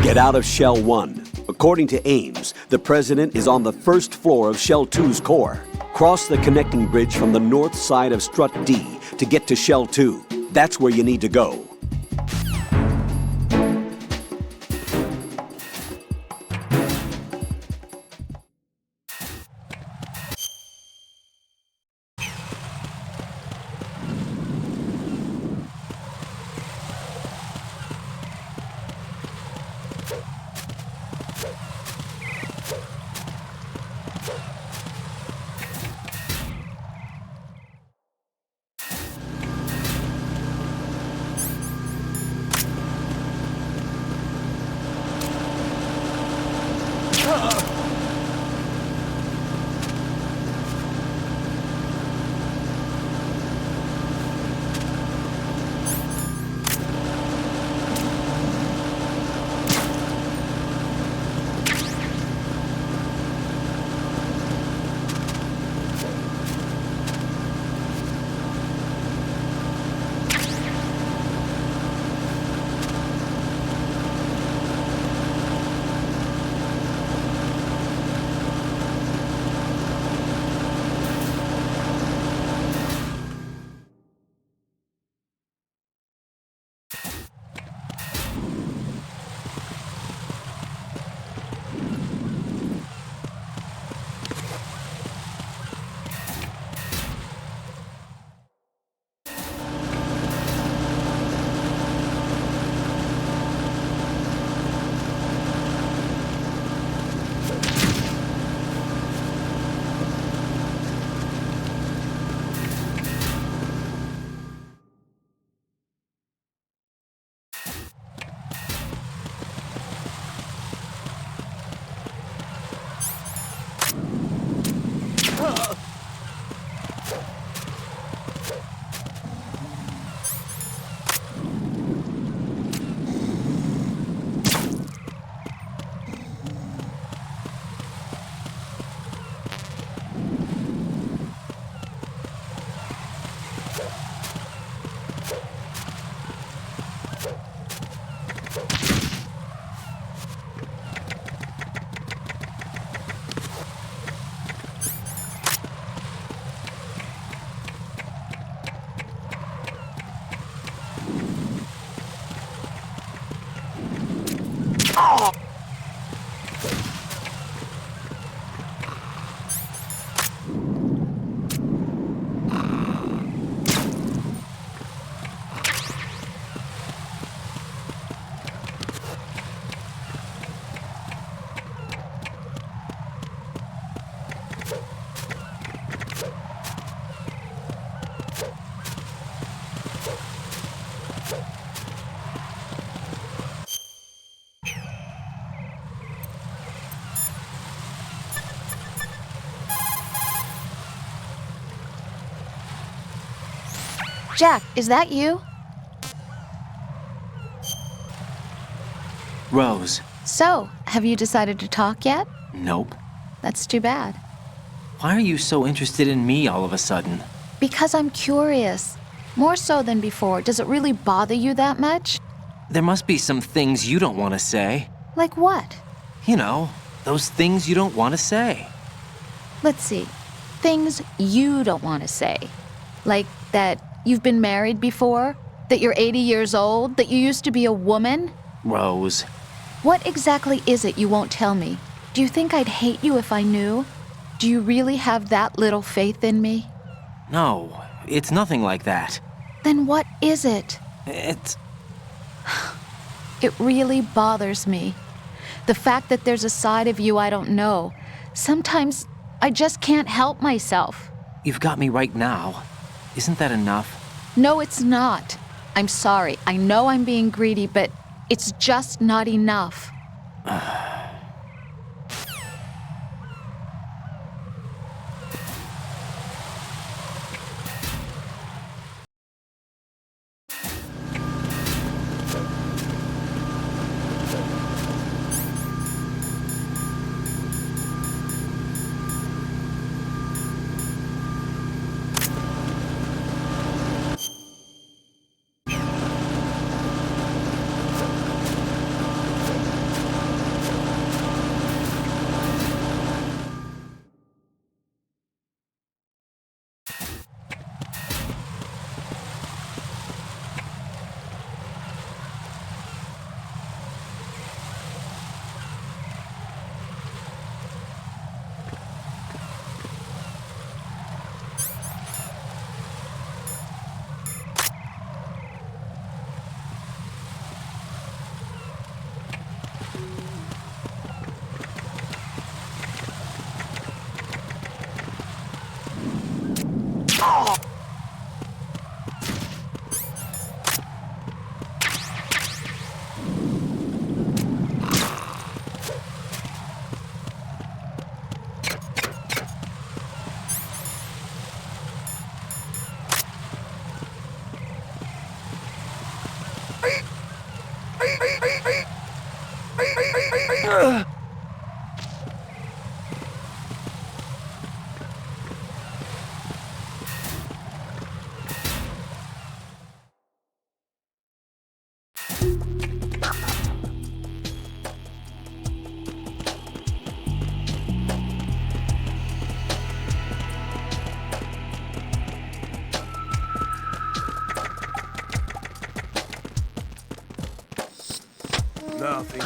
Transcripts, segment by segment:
Get out of Shell 1. According to Ames, the president is on the first floor of Shell 2's core. Cross the connecting bridge from the north side of Strut D to get to Shell 2. That's where you need to go. Jack, is that you? Rose. So, have you decided to talk yet? Nope. That's too bad. Why are you so interested in me all of a sudden? Because I'm curious. More so than before. Does it really bother you that much? There must be some things you don't want to say. Like what? You know, those things you don't want to say. Let's see. Things you don't want to say. Like that you've been married before? That you're 80 years old? That you used to be a woman? Rose. What exactly is it you won't tell me? Do you think I'd hate you if I knew? Do you really have that little faith in me? No, it's nothing like that. Then what is it? It's... It really bothers me. The fact that there's a side of you I don't know. Sometimes I just can't help myself. You've got me right now. Isn't that enough? No, it's not. I'm sorry. I know I'm being greedy, but it's just not enough.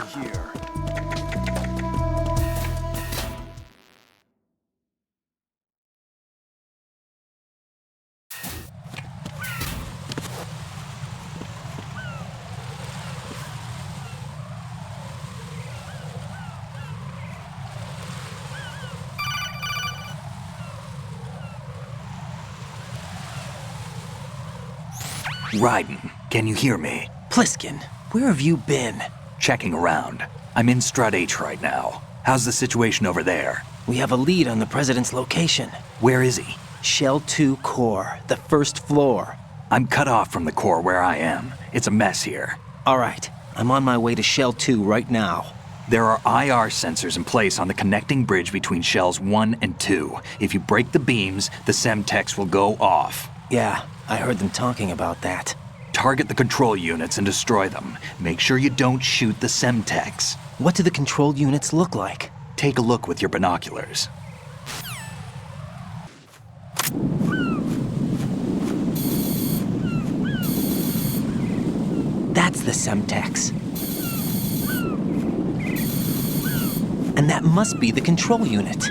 here. Ryden, can you hear me? Pliskin, where have you been? Checking around. I'm in Strut H right now. How's the situation over there? We have a lead on the president's location. Where is he? Shell 2 core, the first floor. I'm cut off from the core where I am. It's a mess here. All right, I'm on my way to Shell 2 right now. There are IR sensors in place on the connecting bridge between Shells 1 and 2. If you break the beams, the Semtex will go off. Yeah, I heard them talking about that. Target the control units and destroy them. Make sure you don't shoot the Semtex. What do the control units look like? Take a look with your binoculars. That's the Semtex. And that must be the control unit.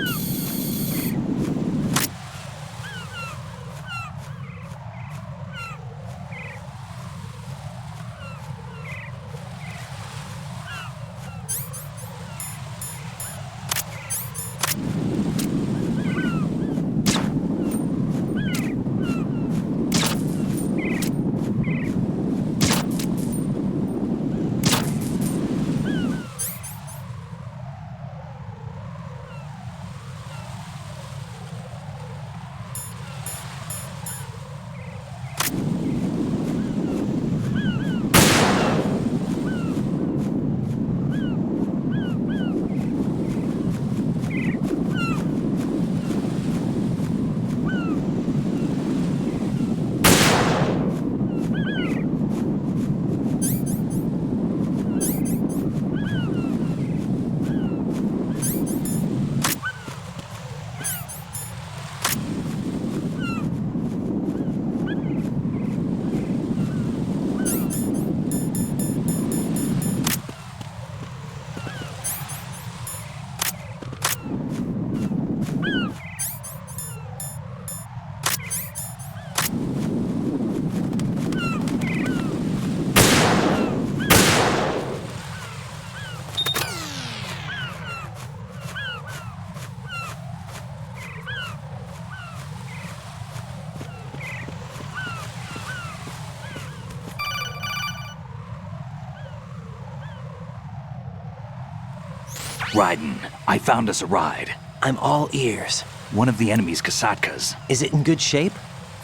Ryden, I found us a ride. I'm all ears. One of the enemy's Kasatkas. Is it in good shape?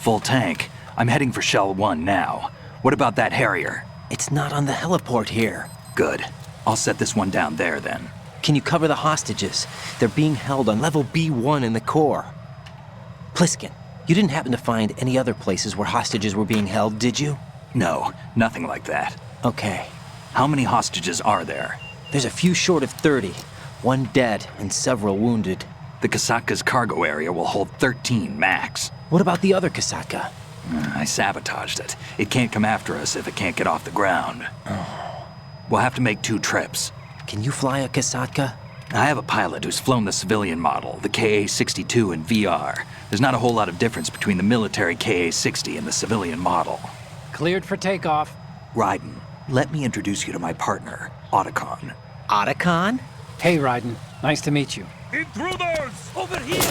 Full tank. I'm heading for Shell 1 now. What about that Harrier? It's not on the heliport here. Good. I'll set this one down there then. Can you cover the hostages? They're being held on level B1 in the core. Pliskin, you didn't happen to find any other places where hostages were being held, did you? No, nothing like that. Okay. How many hostages are there? There's a few short of 30. One dead and several wounded. The Kasatka's cargo area will hold 13 max. What about the other Kasatka? I sabotaged it. It can't come after us if it can't get off the ground. We'll have to make 2 trips. Can you fly a Kasatka? I have a pilot who's flown the civilian model, the KA-62 in VR. There's not a whole lot of difference between the military KA-60 and the civilian model. Cleared for takeoff. Ryden, let me introduce you to my partner, Otacon. Otacon? Hey, Ryden. Nice to meet you. Intruders! Over here!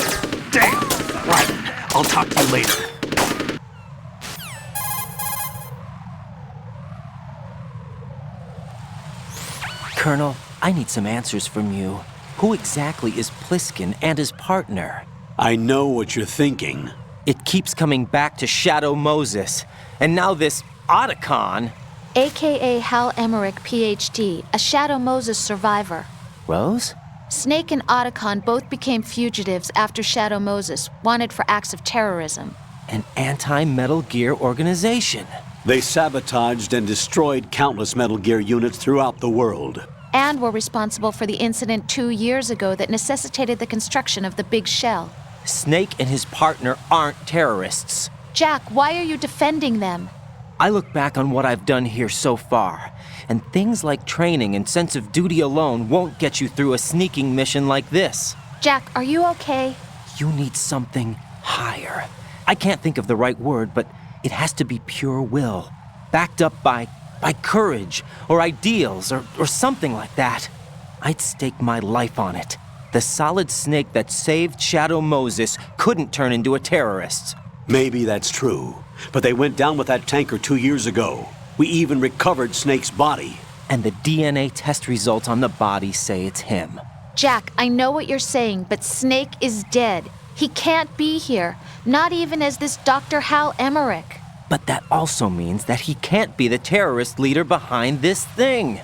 Damn! Ryden, I'll talk to you later. Colonel, I need some answers from you. Who exactly is Pliskin and his partner? I know what you're thinking. It keeps coming back to Shadow Moses. And now this Otacon. AKA Hal Emmerich, PhD, a Shadow Moses survivor. Rose? Snake and Otacon both became fugitives after Shadow Moses, wanted for acts of terrorism. An anti-Metal Gear organization. They sabotaged and destroyed countless Metal Gear units throughout the world. And were responsible for the incident 2 years ago that necessitated the construction of the Big Shell. Snake and his partner aren't terrorists. Jack, why are you defending them? I look back on what I've done here so far. And things like training and sense of duty alone won't get you through a sneaking mission like this. Jack, are you okay? You need something higher. I can't think of the right word, but it has to be pure will, backed up by courage or ideals or something like that. I'd stake my life on it. The solid snake that saved Shadow Moses couldn't turn into a terrorist. Maybe that's true, but they went down with that tanker 2 years ago. We even recovered Snake's body. And the DNA test results on the body say it's him. Jack, I know what you're saying, but Snake is dead. He can't be here, not even as this Dr. Hal Emmerich. But that also means that he can't be the terrorist leader behind this thing.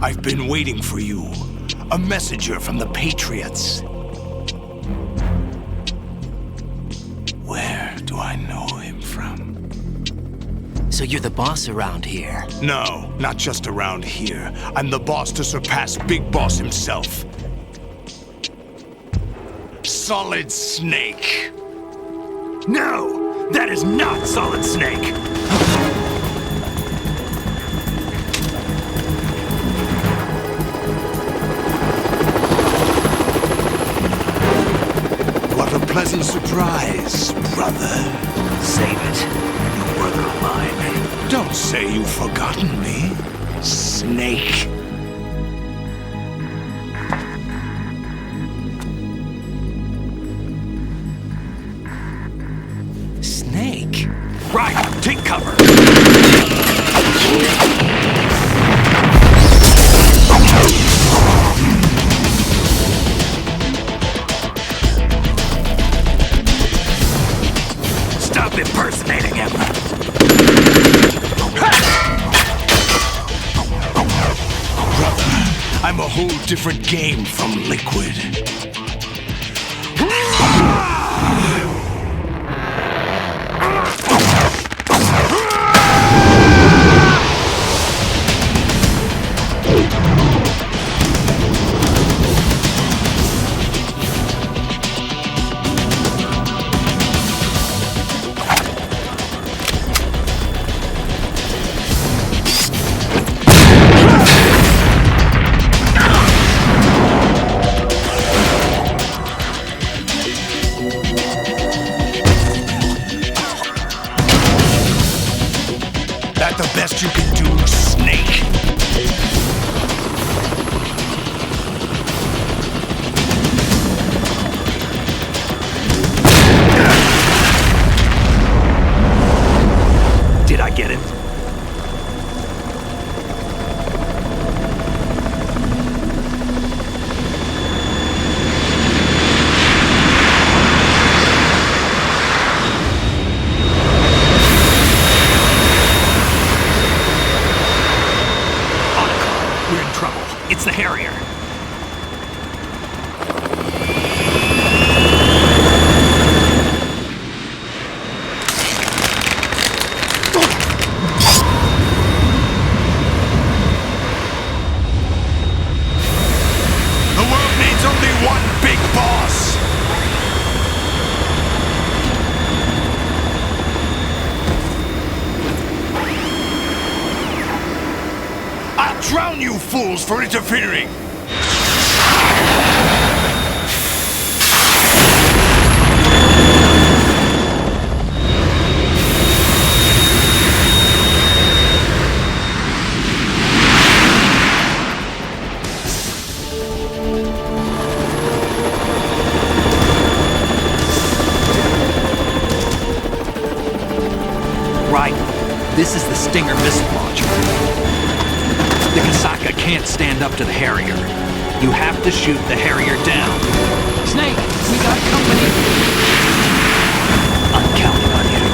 I've been waiting for you. A messenger from the Patriots. Where do I know him from? So you're the boss around here? No, not just around here. I'm the boss to surpass Big Boss himself. Solid Snake. No! That is not Solid Snake! What a pleasant surprise, brother. Save it. You work of mine. Don't say you've forgotten me, Snake. Snake? Right, take cover. Stop impersonating him. Brother, I'm a whole different game from Liquid. That the best you can do, Snake? Did I get it? We're in trouble. It's the Harrier. The world needs only one big boss. I'll drown you fools for interfering. Right. This is the Stinger missile launcher. The Kasaka can't stand up to the Harrier. You have to shoot the Harrier down. Snake, we got company. I'm counting on you.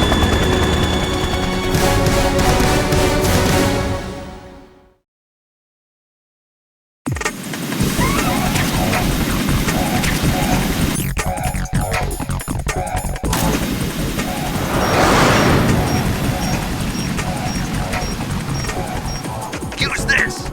Use this!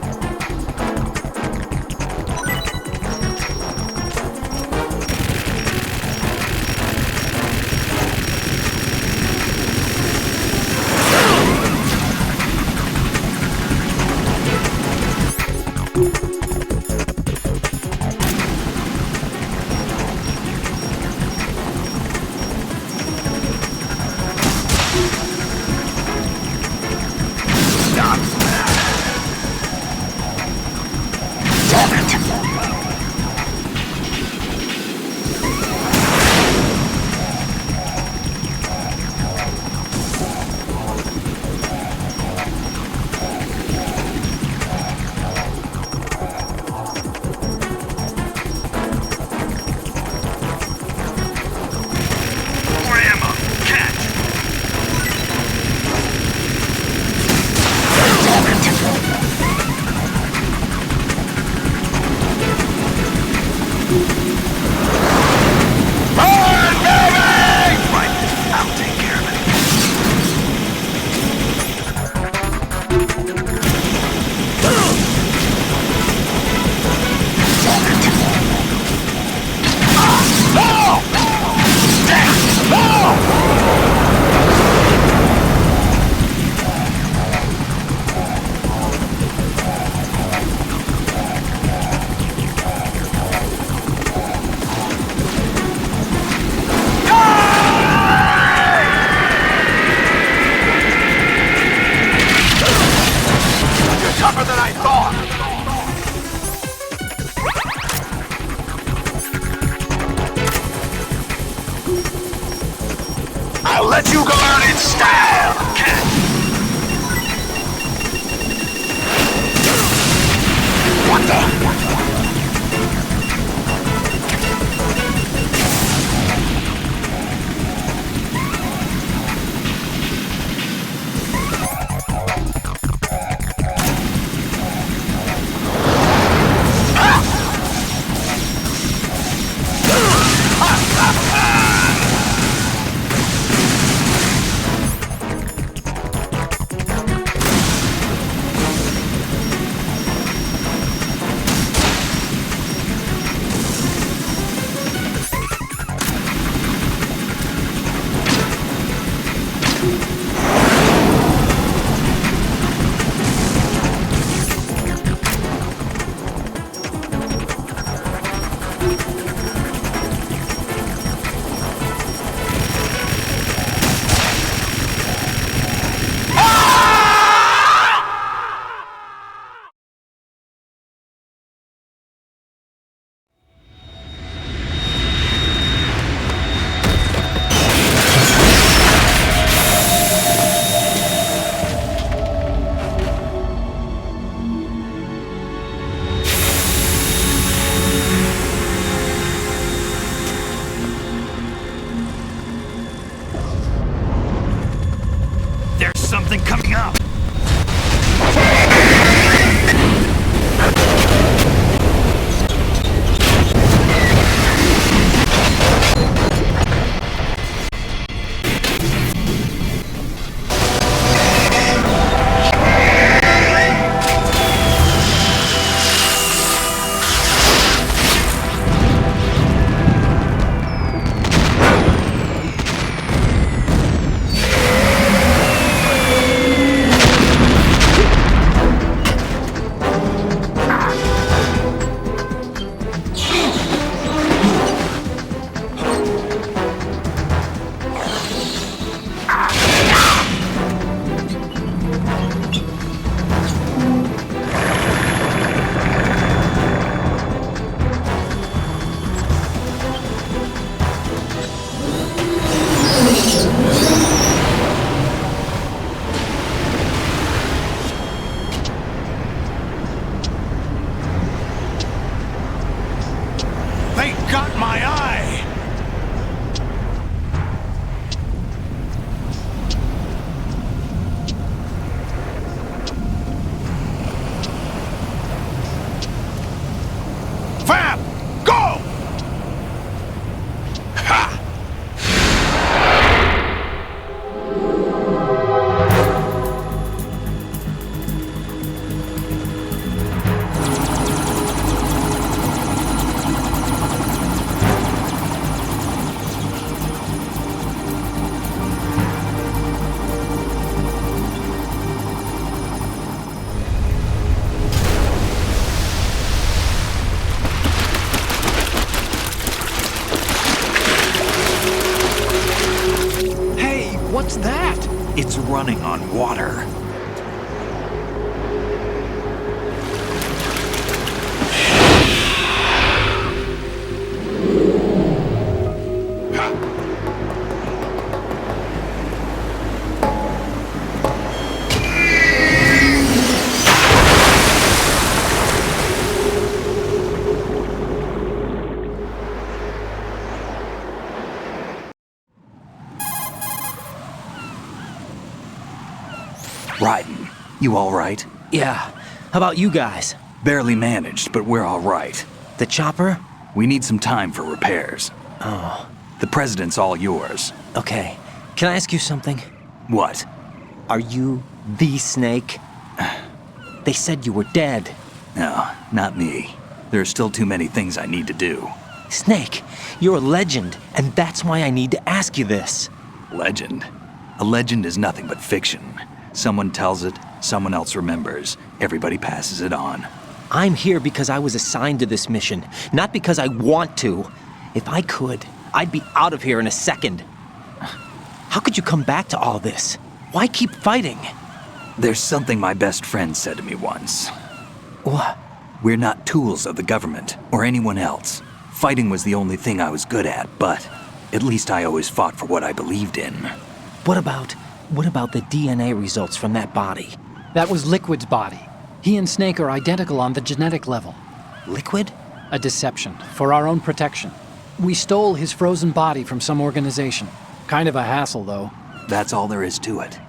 I'll let you go out in style! What the? What's that? It's running on water. Ryden, you all right? Yeah. How about you guys? Barely managed, but we're all right. The chopper? We need some time for repairs. Oh, The president's all yours. okay. Can I ask you something? What? Are you the Snake? They said you were dead. No, not me. There are still too many things I need to do. Snake, you're a legend, and that's why I need to ask you this. Legend? A legend is nothing but fiction. Someone tells it, someone else remembers. Everybody passes it on. I'm here because I was assigned to this mission, not because I want to. If I could, I'd be out of here in a second. How could you come back to all this? Why keep fighting? There's something my best friend said to me once. What? We're not tools of the government or anyone else. Fighting was the only thing I was good at, but at least I always fought for what I believed in. What about the DNA results from that body? That was Liquid's body. He and Snake are identical on the genetic level. Liquid? A deception, for our own protection. We stole his frozen body from some organization. Kind of a hassle, though. That's all there is to it.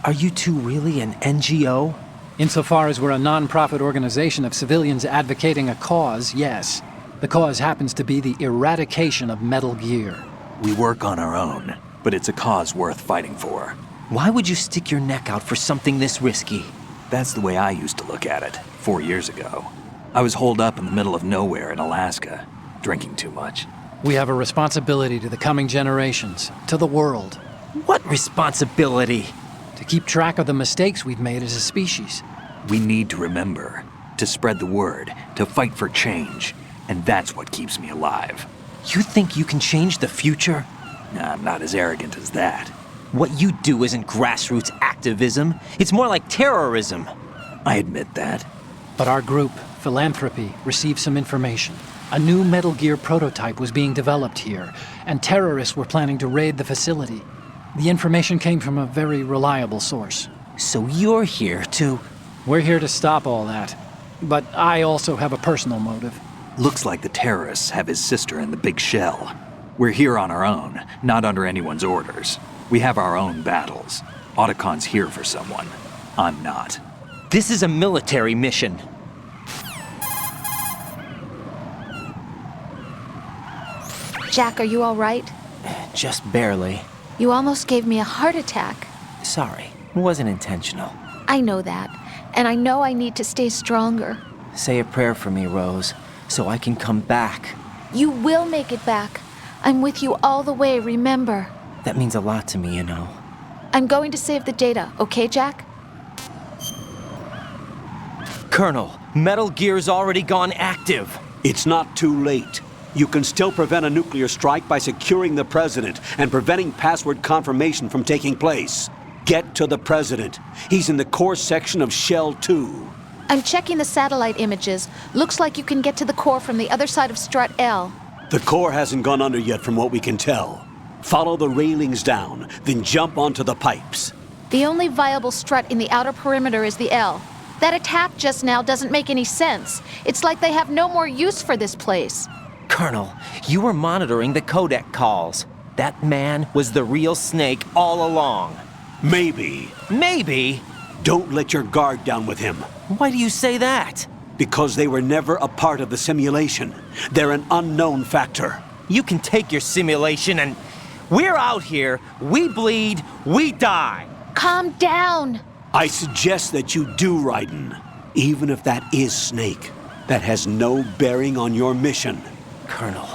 Are you two really an NGO? Insofar as we're a non-profit organization of civilians advocating a cause, yes. The cause happens to be the eradication of Metal Gear. We work on our own, but it's a cause worth fighting for. Why would you stick your neck out for something this risky? That's the way I used to look at it 4 years ago. I was holed up in the middle of nowhere in Alaska, drinking too much. We have a responsibility to the coming generations, to the world, What responsibility? to keep track of the mistakes we've made as a species. We need to remember, to spread the word, to fight for change, and that's what keeps me alive. You think you can change the future? Nah, I'm not as arrogant as that. What you do isn't grassroots activism. It's more like terrorism. I admit that. But our group, Philanthropy, received some information. A new Metal Gear prototype was being developed here, and terrorists were planning to raid the facility. The information came from a very reliable source. So you're here to... We're here to stop all that. But I also have a personal motive. Looks like the terrorists have his sister in the big shell. We're here on our own, not under anyone's orders. We have our own battles. Otacon's here for someone. I'm not. This is a military mission. Jack, are you all right? Just barely. You almost gave me a heart attack. Sorry, it wasn't intentional. I know that, and I know I need to stay stronger. Say a prayer for me, Rose, so I can come back. You will make it back. I'm with you all the way, remember. That means a lot to me, you know. I'm going to save the data, okay, Jack? Colonel, Metal Gear's already gone active. It's not too late. You can still prevent a nuclear strike by securing the president and preventing password confirmation from taking place. Get to the president. He's in the core section of Shell 2. I'm checking the satellite images. Looks like you can get to the core from the other side of Strut L. The core hasn't gone under yet from what we can tell. Follow the railings down, then jump onto the pipes. The only viable strut in the outer perimeter is the L. That attack just now doesn't make any sense. It's like they have no more use for this place. Colonel, you were monitoring the codec calls. That man was the real Snake all along. Maybe. Maybe? Don't let your guard down with him. Why do you say that? Because they were never a part of the simulation. They're an unknown factor. You can take your simulation and... We're out here, we bleed, we die. Calm down. I suggest that you do, Ryden. Even if that is Snake. That has no bearing on your mission. Colonel,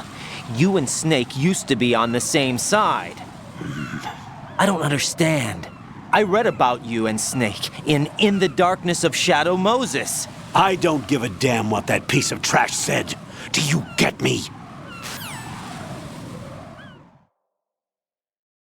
you and Snake used to be on the same side. I don't understand. I read about you and Snake in the Darkness of Shadow Moses. I don't give a damn what that piece of trash said. Do you get me?